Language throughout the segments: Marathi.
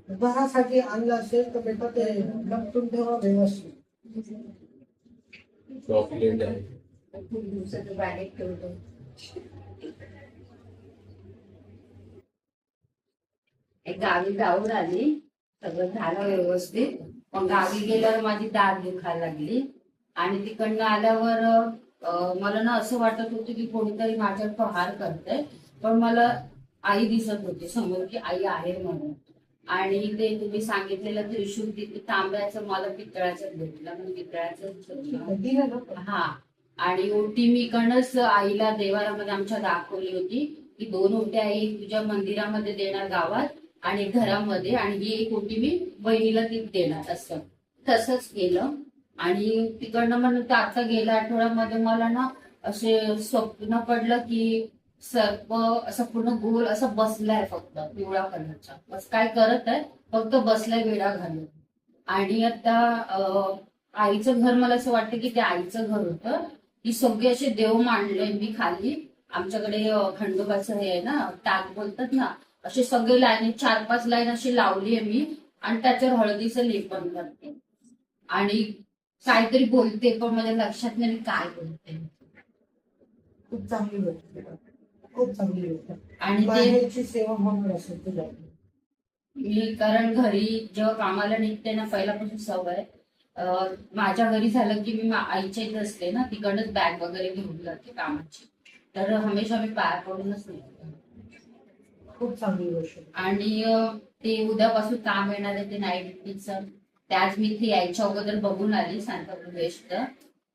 घरासाठी आणलं असेल तर बेटा ते लपटून ठेवा व्यवस्थित. चॉकलेट आहे. खूप दिवसाचं बॅगेत ठेवतो. एक गावी जाऊन आली, सगळं झालं व्यवस्थित. पण गावी गेल्यावर माझी दाढ दुखायला लागली आणि तिकडनं आल्यावर मला ना असं वाटत होतं की कोणीतरी माझ्यावर प्रहार करतंय, पण मला आई दिसत होती समोर की आई आहे म्हणून. आणि ते तुम्ही सांगितलेलं त्रिशूल तिथे तांब्याचं मला पितळाचं भेटलं, म्हणजे पितळाचं. हा. आणि ओटी मी इकडनंच आईला देवारामध्ये आमच्या दाखवली होती की 2 ओट्या एक तुझ्या मंदिरामध्ये देणार गावात आणि घरामध्ये, आणि ही एक ओटी मी बहिणीला ती देणार. असं तसंच केलं. आणि तिकडनं म्हणून आता गेल्या आठवड्यामध्ये मला ना असे स्वप्न पडलं की सर्प असं पूर्ण गोल असं बसलाय, फक्त पिवळा कलरचा, बस काय करत आहे, फक्त बसलाय वेडा घालून. आणि आता आईचं घर, मला असं वाटतं की ते आईचं घर होतं. की सगळे असे देव मांडले मी खाली. आमच्याकडे खंडोबाचं हे आहे ना, टाक बोलतात ना, असे सगळे लाईन 4-5 लाईन अशी लावली आहे मी. आणि त्याच्यावर हळदीचं लेपन करते आणि काहीतरी बोलते, पण माझ्या लक्षात नाही काय बोलते. खूप चांगली गोष्ट बेटा, खूप चांगली गोष्ट. आणि ते बाहेरची सेवा म्हणून असेल तुझ्या. मी कारण घरी जेव्हा कामाला निघते ना, पहिल्यापासून सवय माझ्या घरी झालं की मी आईच्या इथे असते ना, तिकडनंच बॅग वगैरे घेऊन जाते कामाची, तर हमेशा मी पाया पडूनच निघते. खूप चांगली गोष्ट. आणि ते उद्यापासून काम येणार आहे ते नाईट ड्युटीचं, त्याच मी इथे यायच्या अगोदर बघून आली सांताक्रूज.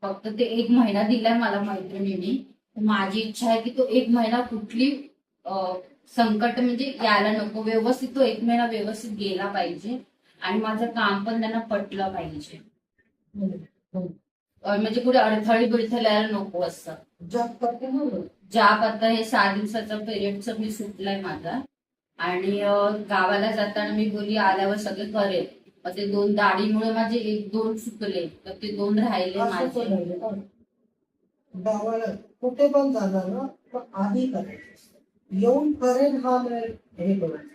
फक्त ते 1 महिना दिलाय मला मैत्रिणींनी. माझी इच्छा आहे की तो 1 महिना कुठली संकट म्हणजे यायला नको, व्यवस्थित तो 1 महिना व्यवस्थित गेला पाहिजे आणि माझं काम पण त्यांना पटलं पाहिजे. म्हणजे कुठे अडथळी बिडथळ यायला नको असं. जॉब करते ना ज्या आता हे 6 दिवसाचा पिरियडचं मी सुटलाय माझा. आणि गावाला जाताना मी बोली आल्यावर सगळे करेल, मग ते 2 दाढीमुळे माझे 1-2 चुकले, तर ते 2 राहिले माझे. गावाला कुठे पण जाणार ना, तर आधी करायचं. येऊन करेन हा हे करायचं,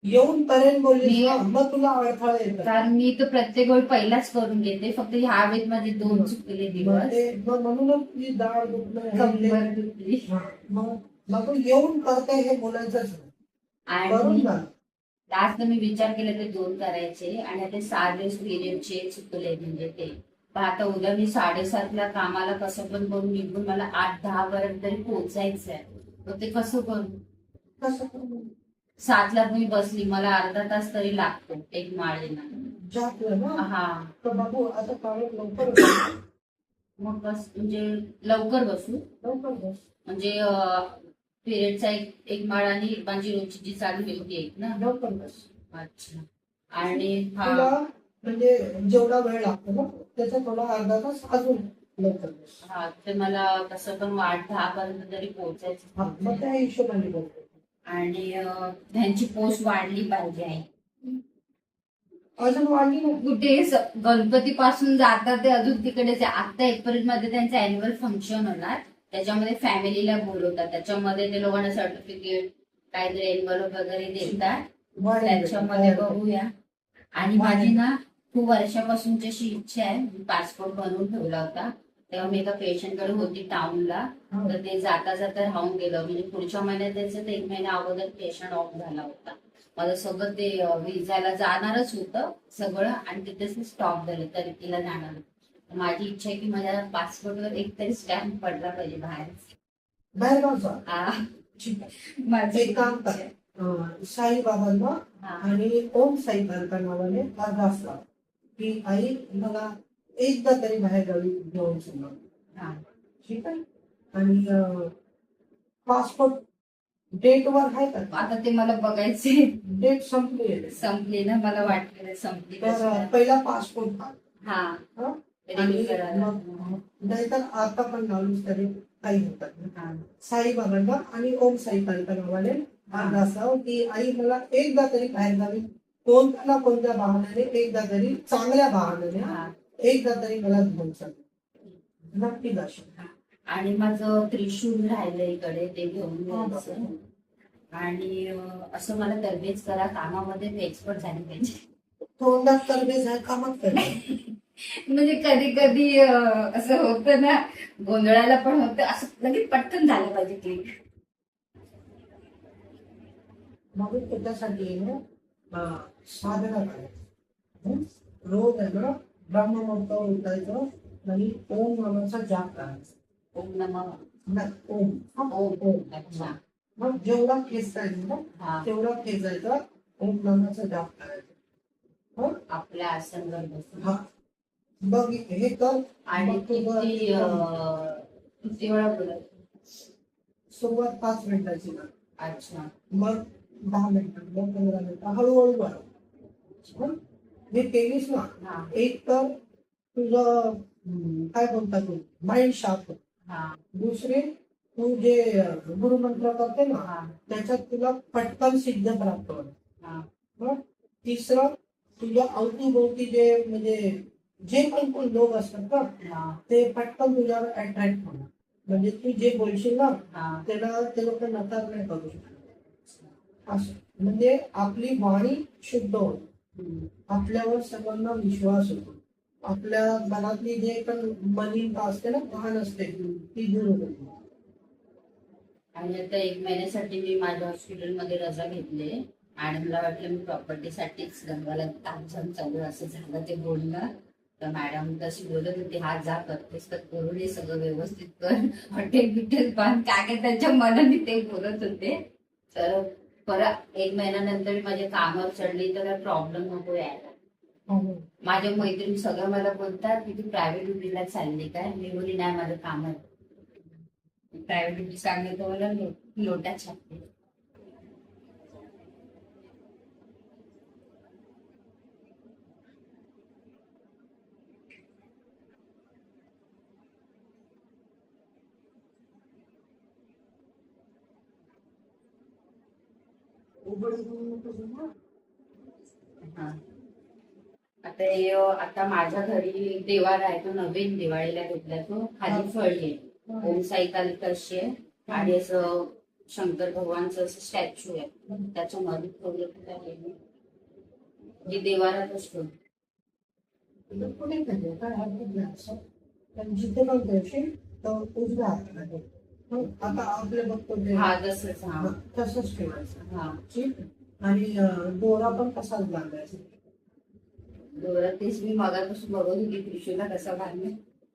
येऊन करेन बोलली मग तुला अडथळा येतात. कारण मी तर प्रत्येक वेळ पहिलाच करून घेते, फक्त ह्या वेळेस माझे 2 चुकले दिवस. म्हणूनच तुझी दाढ कंबर दुखली. मग येऊन करते हे बोलायचंच. आणि लास्ट मी विचार केला ते 2 करायचे, आणि ते 6 दिवस पिरियडचे चुकले म्हणजे ते. पण आता उद्या मी 7:30ला कामाला कसं पण करून निघून मला 8-10 पर्यंत तरी पोहोचायचंय, तर ते कसं करू? 7ला मी बसली, मला अर्धा तास तरी लागतो एक माळेला. हा. बाबू आता काळात लवकर मग बस म्हणजे लवकर बसू, लवकर बस म्हणजे पिरियडचा एक माळ आणि माझी रोजची जी चालू होती एक ना, लवकर बस. अच्छा. आणि तुला म्हणजे जेवढा वेळ लागतो ना त्याचा थोडा अर्धा तास अजून लवकर बस. हा, ते मला कसं पण 8-10 पर्यंत तरी पोहोचायचं. मग त्या हिशोबाने बोलतो. आणि त्यांची पोस्ट वाढली पाहिजे आहे. अजून वाढली ना कुठे गणपती पासून जातात ते अजून तिकडेच. आता एप्रिल मध्ये त्यांचं अॅन्युअल फंक्शन होणार, त्याच्यामध्ये फॅमिलीला बोलवतात, त्याच्यामध्ये ते लोकांना सर्टिफिकेट काहीतरी एनव्हलप वगैरे देतात, त्याच्यामध्ये बघूया. आणि माझी ना खूप वर्षापासूनची अशी इच्छा आहे, पासपोर्ट बनवून ठेवला होता तेव्हा मी एका पेशंटकडे होती टाउनला, तर ते जाता जाता राहून गेलं. म्हणजे पुढच्या महिन्यात त्याचं 1 महिना अगोदर पेशंट ऑफ झाला होता. माझं सगळं ते विजाला जाणारच होतं सगळं, आणि तिथेच स्टॉप झालं तरी तिला जाणार. माझी इच्छा आहे की माझ्या पासपोर्टवर एक तरी स्टॅम्प पडला पाहिजे बाहेर. माझं एक काम कर, साईबाबांना आणि ओम साई बाबा नावाने अर्ज लाव की आई मला एकदा तरी बाहेर गावी घेऊन सांगा. ठीक आहे. आणि पासपोर्ट डेट वर आहे का? आता ते मला बघायचे. डेट संपली ना, मला वाटलं संपली. पहिला पासपोर्ट हा, नाहीतर आता पण लावलीस तरी काही होतात. साईबाबांना आणि ओम साई बाबा नावाने अर्ज असावं की आई मला एकदा तरी बाहेर गावी कोणत्या ना कोणत्या बहाण्याने, एकदा तरी चांगल्या बहाण्याने एकदा तरी मला घेऊन सांगा. नक्की दर्शन. आणि माझं त्रिशूल राहिलं इकडे, ते घेऊन यायचं. आणि असं मला तरबेज करा, कामामध्ये मी एक्सपर्ट झाली पाहिजे. तोंडात तरबेज आहे, कामात तरबेज. म्हणजे कधी कधी असं होतं ना, गोंधळाला पण होतं, असं लगेच पटकन झालं पाहिजे क्लिक. मग त्याच्यासाठी आहे ना, साधना करायचं. रोज आहे ना ब्रह्ममुहूर्तावर उठायचं आणि ओम नामाचा जाप करायचा. ओम नमः. नाही, ओम ओम. अच्छा. मग जेवढा खेचायचा ना हा. तेवढा खेचायचा, ओम नामाचा जाप करायचा. हं? आपल्या आसनवर बसून. हा, बघ हे कर. आणि मग तू बघ, किती वेळा बोलत? सुरुवात 5 मिनिटाची ना, अच्छा. मग 10 मिनिटं, मग 15 मिनिटं, हळूहळू वाढव. हं? हे केलीस ना, हा. एक तर तुझं काय बोलता तू माइंड शार्प होतं. हा. दुसरे, तू जे गुरुमंत्र करते ना हा. त्याच्यात तुला पटकन सिद्ध प्राप्त होईल. हा. हं? तिसरं, तुझ्या अवतीभोवती जे म्हणजे जे पण कोण लोक असतात ना हा. ते पटकन तुझ्यावर अट्रॅक्ट होणार. म्हणजे तू जे बोलशील ना हा. त्याला ते लोक नकार नाही करू शकत. असं म्हणजे आपली वाणी शुद्ध होते, आपल्यावर सर्वांना विश्वास होतो, आपल्या मनातली जे पण मलिनता असते ना, घाण असते ती दूर होते. आणि आता 1 महिन्यासाठी मी माझ्या हॉस्पिटलमध्ये रजा घेतली आणि मला वाटलं मी प्रॉपर्टीसाठीच गंगाला तामझाम चालू असं झालं ते बोलणं. तर मॅडम तशी बोलत होती, हा जा करतेस तर करून हे सगळं व्यवस्थित कर, हॉटेल बिटेल बांध, काय काय त्यांच्या मनाने ते बोलत होते. तर परत 1 महिन्यानंतर माझ्या कामावर चढली तर काय प्रॉब्लेम नको यायला. माझ्या मैत्रिणी सगळं मला बोलतात की तू प्रायव्हेट ड्युटीला चालली काय? मी बोली नाही, माझं काम आहे. प्रायव्हेट ड्युटी सांगले तर मला लोटा छापते. हा. आता माझ्या घरी देवार आहे, तो नवीन दिवाळीला घेतला, तो खाली फळी आहे, ओम साई कालिकाशी आहे आणि असं शंकर भगवानचं असं स्टॅच्यू आहे, त्याच्या मध्ये ठेवलं की देवारात असतो. कुठे नाही काय हरकत नाही असं, पण जिथे मग देशील तर उजव्या हाताला. आता आपले बघतो ते हा तसंच. हा तसंच ठेवायचं. हा. ठीक. आणि दोरा पण तसाच बांधायचा. दोरा तेच मी मगापासून बघत होती, त्रिशूला कसा बांधले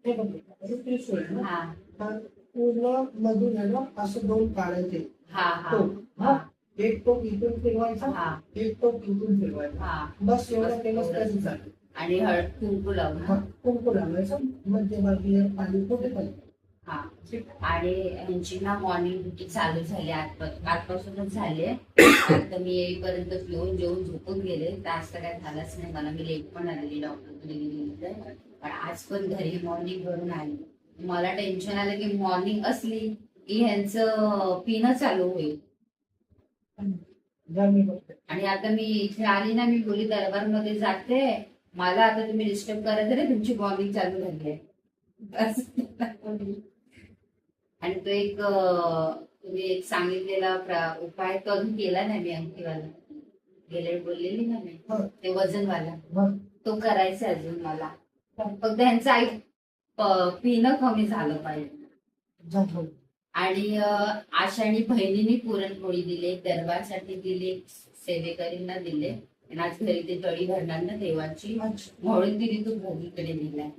ते बघ, त्रिशूळ आहे ना, हा. तर पूर्ण मधून आहे ना असं 2 काढायचे. हा. हा. हा. एक टोक इथून फिरवायचा, हा. एक टोक इथून फिरवायचा. हा. बस एवढं केलं तरी चालेल. आणि हळद कुंकू लावून कुंकू लावायचं मध्यभागी पाणी कुठे पण. हा. आणि यांची ना मॉर्निंग ड्युटी चालू झाली, आजपासूनच झाली. आता मी येईपर्यंत पिऊन जेवून झोपून गेले, तर आज तर काय झालंच नाही मला. मी लेट पण आलेली डॉक्टरकडे गेली, पण आज पण घरी मॉर्निंग भरून आली. मला टेन्शन आलं की मॉर्निंग असली की ह्यांचं पिणं चालू होईल. आणि आता मी इथे आली ना, मी बोली दरबारमध्ये जाते, मला आता तुम्ही डिस्टर्ब करायचं रे, तुमची मॉर्निंग चालू झाली आहे. आणि तो तुम्ही एक सांगितलेला उपाय तो अजून केला नाही मी, अंगठीवाला गेले बोललेली ना मी, ते वजनवाला, तो करायचा अजून मला. फक्त त्यांचं पिणं कमी झालं पाहिजे. आणि आशानी बहिणीने पुरणपोळी दिली, दरबारसाठी दिली, सेवेकरींना दिले, आणि आज घरी ते तळी भरणार ना देवाची, म्हणून दिली तू भोगीकडे दिलाय.